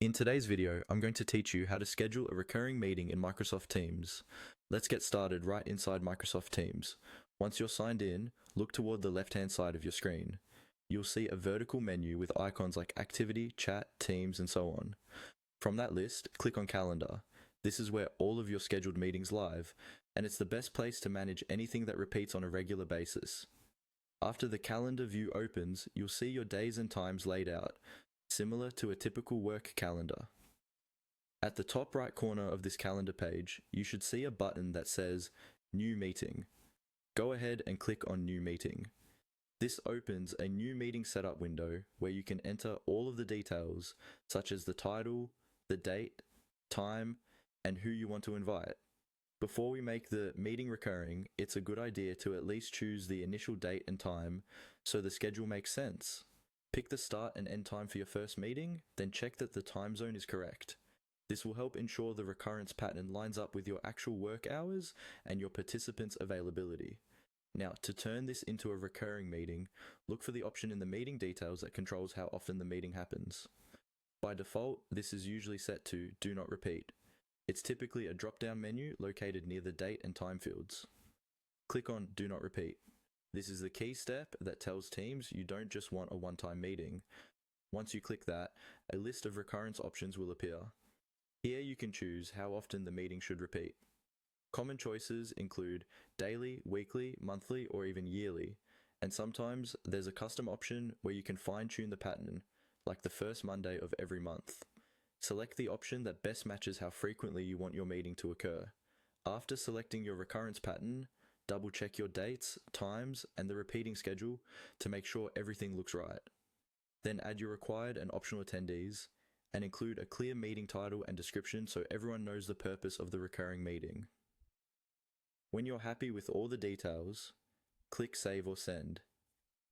In today's video, I'm going to teach you how to schedule a recurring meeting in Microsoft Teams. Let's get started right inside Microsoft Teams. Once you're signed in, look toward the left-hand side of your screen. You'll see a vertical menu with icons like Activity, Chat, Teams, and so on. From that list, click on Calendar. This is where all of your scheduled meetings live, and it's the best place to manage anything that repeats on a regular basis. After the calendar view opens, you'll see your days and times laid out, similar to a typical work calendar. At the top right corner of this calendar page, you should see a button that says New Meeting. Go ahead and click on New Meeting. This opens a new meeting setup window where you can enter all of the details, such as the title, the date, time, and who you want to invite. Before we make the meeting recurring, it's a good idea to at least choose the initial date and time so the schedule makes sense. Pick the start and end time for your first meeting, then check that the time zone is correct. This will help ensure the recurrence pattern lines up with your actual work hours and your participants' availability. Now, to turn this into a recurring meeting, look for the option in the meeting details that controls how often the meeting happens. By default, this is usually set to Do Not Repeat. It's typically a drop-down menu located near the date and time fields. Click on Do Not Repeat. This is the key step that tells Teams you don't just want a one-time meeting. Once you click that, a list of recurrence options will appear. Here you can choose how often the meeting should repeat. Common choices include daily, weekly, monthly, or even yearly, and sometimes there's a custom option where you can fine-tune the pattern, like the first Monday of every month. Select the option that best matches how frequently you want your meeting to occur. After selecting your recurrence pattern, double-check your dates, times, and the repeating schedule to make sure everything looks right. Then add your required and optional attendees, and include a clear meeting title and description so everyone knows the purpose of the recurring meeting. When you're happy with all the details, click Save or Send.